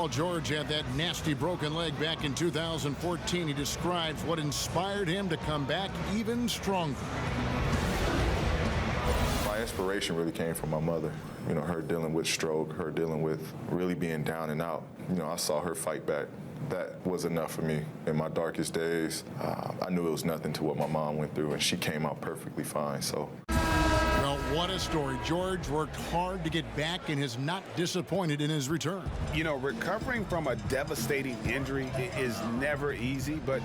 Paul George had that nasty broken leg back in 2014. He describes what inspired him to come back even stronger. My inspiration really came from my mother. You know, her dealing with stroke, her dealing with really being down and out. You know, I saw her fight back. That was enough for me in my darkest days. I knew it was nothing to what my mom went through, and she came out perfectly fine. So. Well, what a story. George worked hard to get back and is not disappointed in his return. You know, recovering from a devastating injury is never easy, but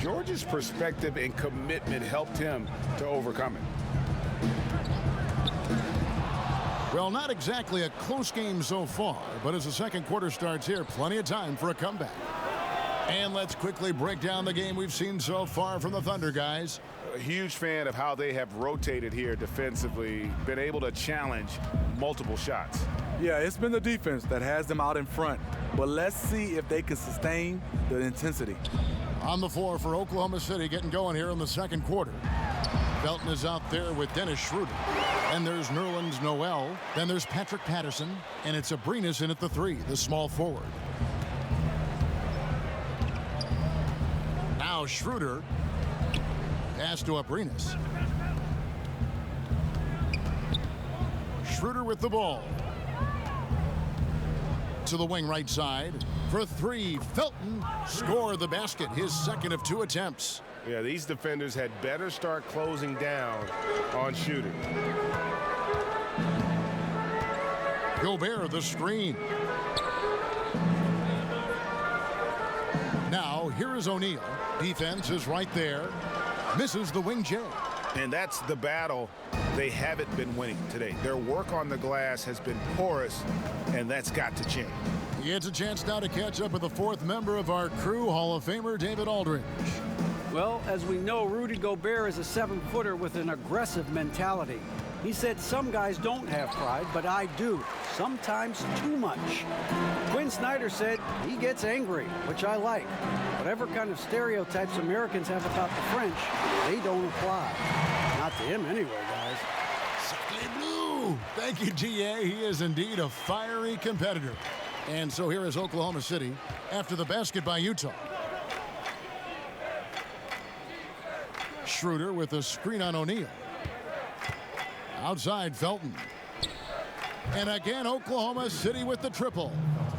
George's perspective and commitment helped him to overcome it. Well, not exactly a close game so far, but as the second quarter starts here, plenty of time for a comeback. And let's quickly break down the game we've seen so far from the Thunder, guys. A huge fan of how they have rotated here defensively, been able to challenge multiple shots. Yeah, it's been the defense that has them out in front. But let's see if they can sustain the intensity. On the floor for Oklahoma City, getting going here in the second quarter. Felton is out there with Dennis Schroeder. Then there's Nerlens Noel. Then there's Patrick Patterson. And it's Abrinas in at the three, the small forward. Now Schroeder. Pass to Abrinas. Schroeder with the ball. To the wing right side. For three, Felton scored the basket, his second of 2 attempts. Yeah, these defenders had better start closing down on Schroeder. Gobert the screen. Now here is O'Neal. Defense is right there. Misses the wing J. And that's the battle they haven't been winning today. Their work on the glass has been porous, and that's got to change. He gets a chance now to catch up with the fourth member of our crew, Hall of Famer David Aldridge. Well, as we know, Rudy Gobert is a 7-footer with an aggressive mentality. He said some guys don't have pride, but I do. Sometimes too much. Quinn Snyder said he gets angry, which I like. Whatever kind of stereotypes Americans have about the French, they don't apply. Not to him anyway, guys. Sacre bleu! Thank you, GA. He is indeed a fiery competitor. And so here is Oklahoma City after the basket by Utah. Schroeder with a screen on O'Neal. Outside Felton. And again, Oklahoma City with the triple.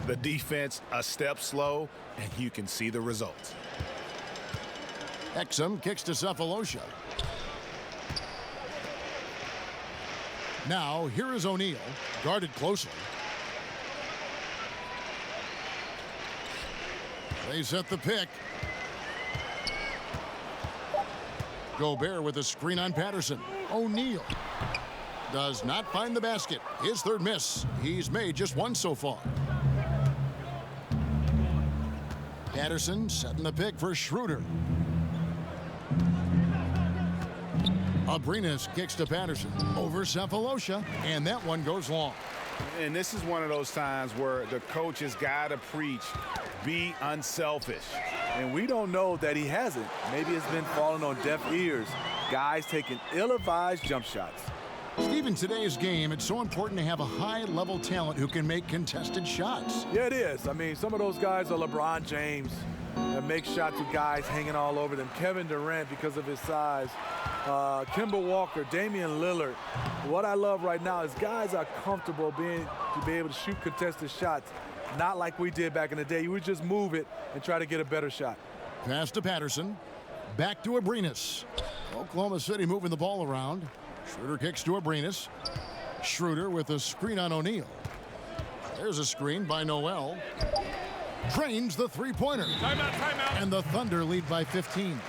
The defense a step slow, and you can see the results. Exum kicks to Cephalosha. Now, here is O'Neal, guarded closely. They set the pick. Gobert with a screen on Patterson. O'Neal does not find the basket. His third miss. He's made just one so far. Patterson setting the pick for Schroeder. Abrinas kicks to Patterson over Cephalosha, and that one goes long. And this is one of those times where the coach has got to preach, be unselfish. And we don't know that he hasn't. Maybe it's been falling on deaf ears. Guys taking ill-advised jump shots. Steve, in today's game, it's so important to have a high-level talent who can make contested shots. Yeah, it is. I mean, some of those guys are LeBron James that make shots with guys hanging all over them. Kevin Durant because of his size. Kemba Walker, Damian Lillard. What I love right now is guys are comfortable to be able to shoot contested shots. Not like we did back in the day. You would just move it and try to get a better shot. Pass to Patterson. Back to Abrinas. Oklahoma City moving the ball around. Schroeder kicks to Abrinas. Schroeder with a screen on O'Neal. There's a screen by Noel. Drains the three-pointer. Timeout. And the Thunder lead by 15.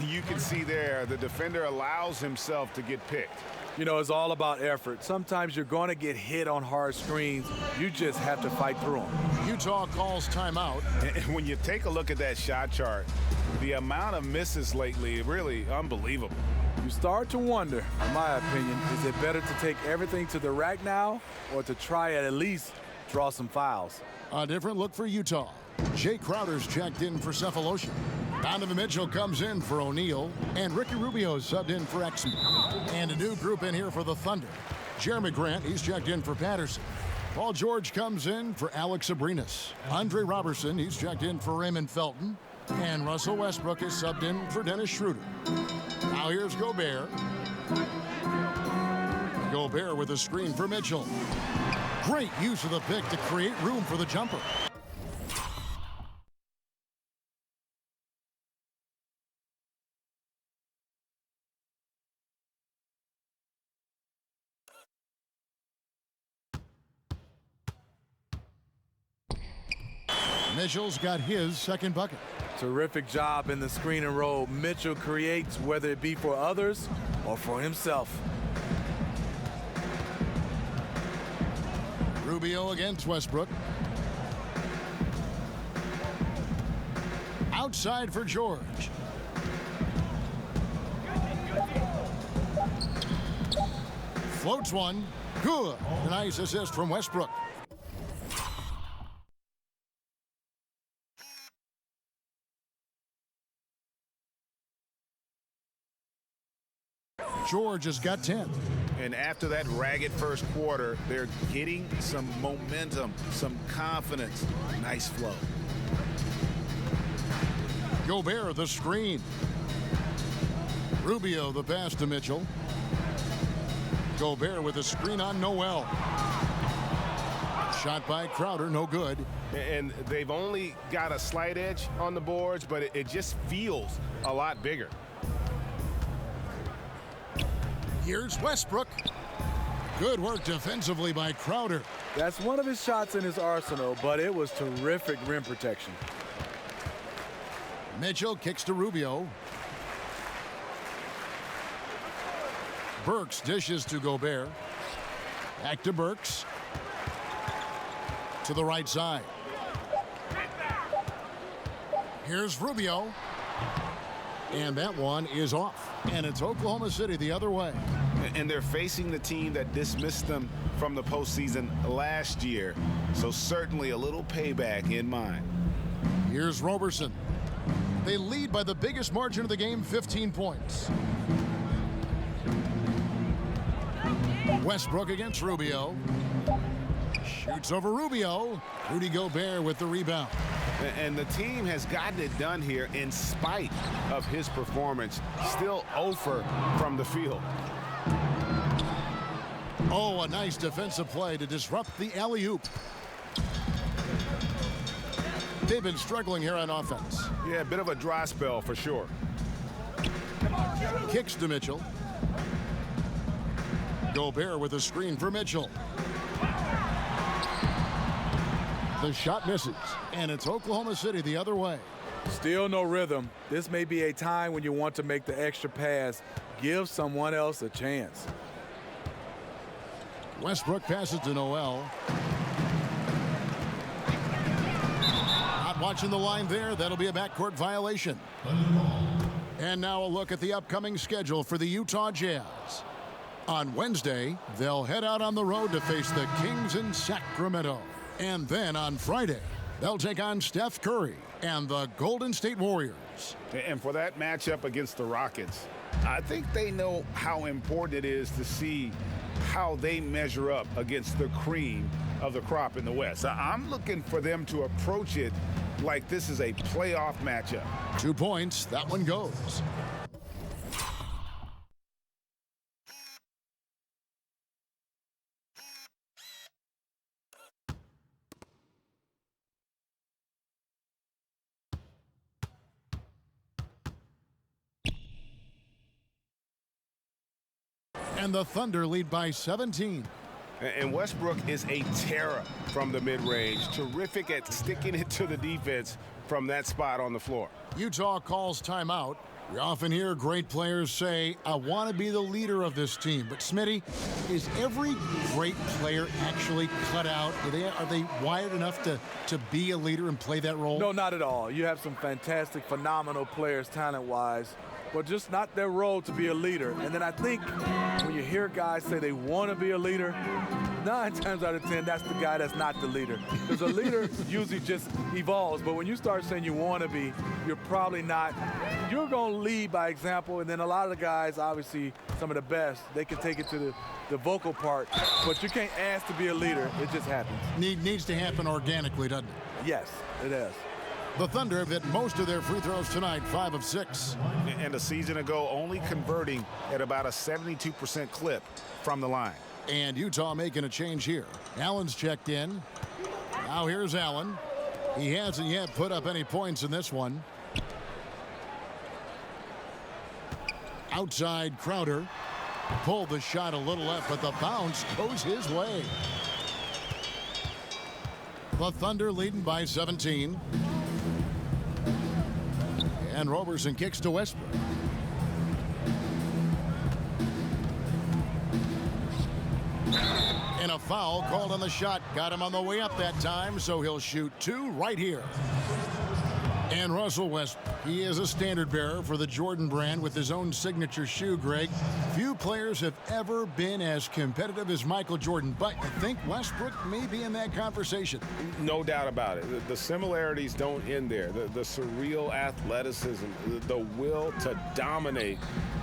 You can see there the defender allows himself to get picked. You know, it's all about effort. Sometimes you're going to get hit on hard screens. You just have to fight through them. Utah calls timeout. And when you take a look at that shot chart, the amount of misses lately, really unbelievable. You start to wonder, in my opinion, is it better to take everything to the rack now or to try at least draw some fouls? A different look for Utah. Jay Crowder's checked in for Cephalosha. Donovan Mitchell comes in for O'Neal, and Ricky Rubio subbed in for Exum. And a new group in here for the Thunder. Jeremy Grant, he's checked in for Patterson. Paul George comes in for Alex Abrinas. Andre Robertson, he's checked in for Raymond Felton. And Russell Westbrook is subbed in for Dennis Schroeder. Now here's Gobert. Gobert with a screen for Mitchell. Great use of the pick to create room for the jumper. Mitchell's got his second bucket. Terrific job in the screen and roll. Mitchell creates, whether it be for others or for himself. Rubio against Westbrook. Outside for George. Floats one. Good. A nice assist from Westbrook. George has got 10. And after that ragged first quarter, they're getting some momentum, some confidence. Nice flow. Gobert the screen. Rubio the pass to Mitchell. Gobert with a screen on Noel. Shot by Crowder, no good. And they've only got a slight edge on the boards, but it just feels a lot bigger. Here's Westbrook. Good work defensively by Crowder. That's one of his shots in his arsenal, but it was terrific rim protection. Mitchell kicks to Rubio. Burks dishes to Gobert. Back to Burks. To the right side. Here's Rubio. And that one is off. And it's Oklahoma City the other way. And they're facing the team that dismissed them from the postseason last year. So certainly a little payback in mind. Here's Robertson. They lead by the biggest margin of the game, 15 points. Westbrook against Rubio. Shoots over Rubio. Rudy Gobert with the rebound. And the team has gotten it done here in spite of his performance. Still 0 from the field. Oh, a nice defensive play to disrupt the alley-oop. They've been struggling here on offense. Yeah, a bit of a dry spell for sure. Kicks to Mitchell. Gobert with a screen for Mitchell. The shot misses, and it's Oklahoma City the other way. Still no rhythm. This may be a time when you want to make the extra pass. Give someone else a chance. Westbrook passes to Noel. Not watching the line there. That'll be a backcourt violation. And now a look at the upcoming schedule for the Utah Jazz. On Wednesday, they'll head out on the road to face the Kings in Sacramento. And then on Friday, they'll take on Steph Curry and the Golden State Warriors. And for that matchup against the Rockets, I think they know how important it is to see how they measure up against the cream of the crop in the West. I'm looking for them to approach it like this is a playoff matchup. 2 points, that one goes. And the Thunder lead by 17. And Westbrook is a terror from the mid-range. Terrific at sticking it to the defense from that spot on the floor. Utah calls timeout. We often hear great players say, I want to be the leader of this team. But Smitty, is every great player actually cut out? Are they wired enough to be a leader and play that role? No, not at all. You have some fantastic, phenomenal players talent-wise, but just not their role to be a leader. And then I think when you hear guys say they want to be a leader, 9 times out of 10, that's the guy that's not the leader. Because a leader usually just evolves. But when you start saying you want to be, you're probably not. You're going to lead by example. And then a lot of the guys, obviously, some of the best, they can take it to the vocal part. But you can't ask to be a leader. It just happens. Needs to happen organically, doesn't it? Yes, it does. The Thunder have hit most of their free throws tonight, 5 of 6. And a season ago, only converting at about a 72% clip from the line. And Utah making a change here. Allen's checked in. Now here's Allen. He hasn't yet put up any points in this one. Outside Crowder. Pulled the shot a little left, but the bounce goes his way. The Thunder leading by 17. And Roberson kicks to Westbrook. And a foul called on the shot. Got him on the way up that time, so he'll shoot 2 right here. And Russell Westbrook, he is a standard bearer for the Jordan brand with his own signature shoe, Greg. Few players have ever been as competitive as Michael Jordan, but I think Westbrook may be in that conversation. No doubt about it. The similarities don't end there. The surreal athleticism, the will to dominate,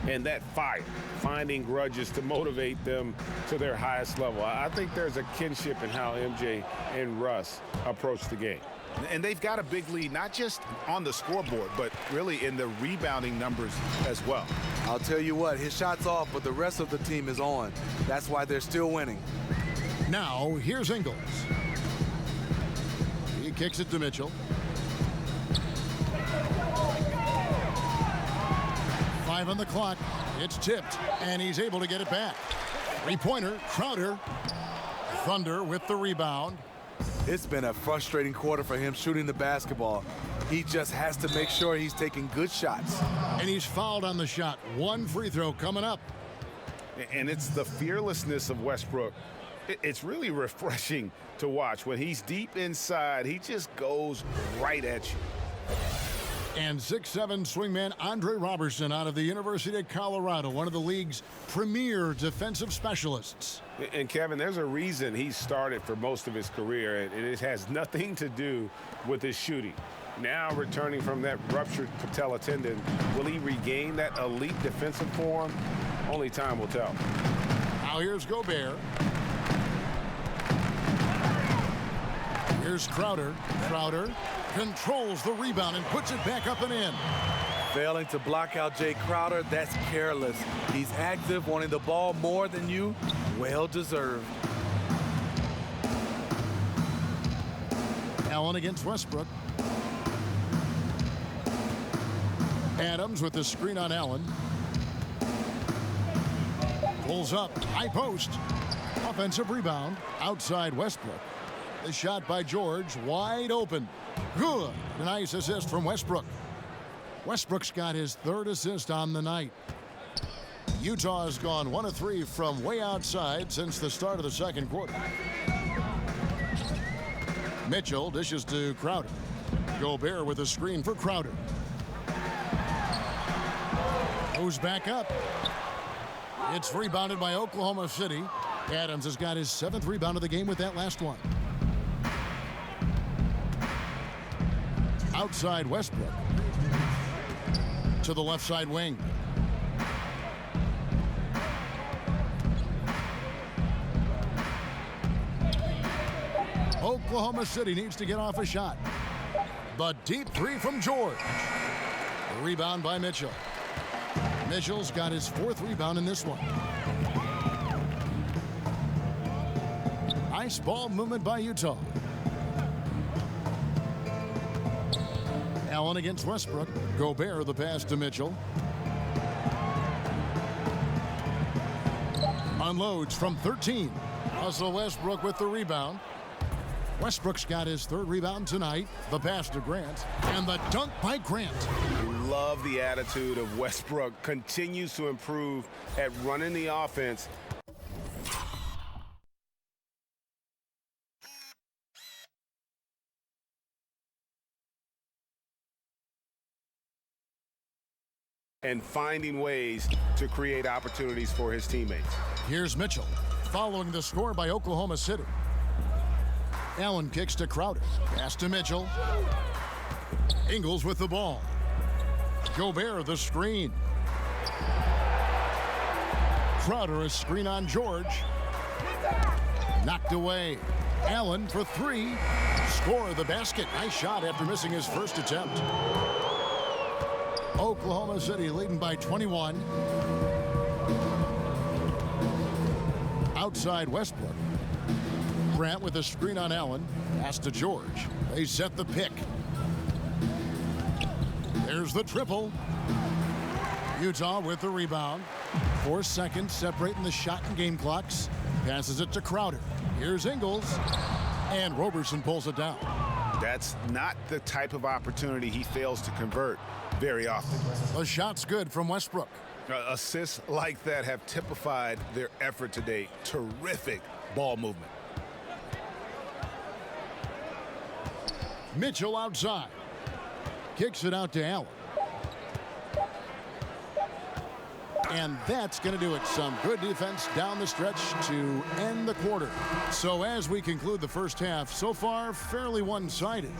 and that fire, finding grudges to motivate them to their highest level. I think there's a kinship in how MJ and Russ approach the game. And they've got a big lead, not just on the scoreboard, but really in the rebounding numbers as well. I'll tell you what, his shot's off, but the rest of the team is on. That's why they're still winning. Now, here's Ingles. He kicks it to Mitchell. 5 on the clock. It's tipped, and he's able to get it back. Three-pointer, Crowder. Thunder with the rebound. It's been a frustrating quarter for him shooting the basketball. He just has to make sure he's taking good shots. And he's fouled on the shot. 1 free throw coming up. And it's the fearlessness of Westbrook. It's really refreshing to watch. When he's deep inside, he just goes right at you. And 6'7" swingman Andre Roberson out of the University of Colorado, one of the league's premier defensive specialists. And Kevin, there's a reason he started for most of his career, and it has nothing to do with his shooting. Now returning from that ruptured patella tendon, will he regain that elite defensive form? Only time will tell. Now here's Gobert. Here's Crowder. Crowder controls the rebound and puts it back up and in. Failing to block out Jay Crowder, that's careless. He's active, wanting the ball more than you. Well deserved. Allen against Westbrook. Adams with the screen on Allen. Pulls up, high post. Offensive rebound, outside Westbrook. The shot by George, wide open. Good. A nice assist from Westbrook. Westbrook's got his 3rd assist on the night. Utah has gone 1 of 3 from way outside since the start of the second quarter. Mitchell dishes to Crowder. Gobert with a screen for Crowder. Goes back up. It's rebounded by Oklahoma City. Adams has got his 7th rebound of the game with that last one. Outside Westbrook. To the left side wing. Oklahoma City needs to get off a shot. The deep 3 from George. The rebound by Mitchell. Mitchell's got his 4th rebound in this one. Nice ball movement by Utah. Allen against Westbrook. Gobert the pass to Mitchell. Unloads from 13. Russell Westbrook with the rebound. Westbrook's got his 3rd rebound tonight. The pass to Grant. And the dunk by Grant. Love the attitude of Westbrook. Continues to improve at running the offense. And finding ways to create opportunities for his teammates. Here's Mitchell. following the score by Oklahoma City. Allen kicks to Crowder. Pass to Mitchell. Ingles with the ball. Gobert the screen. Crowder a screen on George. Knocked away. Allen for three. Score the basket. Nice shot after missing his first attempt. Oklahoma City leading by 21. Outside Westbrook. Grant with a screen on Allen. Pass to George. They set the pick. There's the triple. Utah with the rebound. 4 seconds separating the shot and game clocks. Passes it to Crowder. Here's Ingles. And Roberson pulls it down. That's not the type of opportunity he fails to convert very often. The shot's good from Westbrook. Assists like that have typified their effort today. Terrific ball movement. Mitchell outside. Kicks it out to Allen. And that's going to do it. Some good defense down the stretch to end the quarter. So as we conclude the first half, so far fairly one-sided.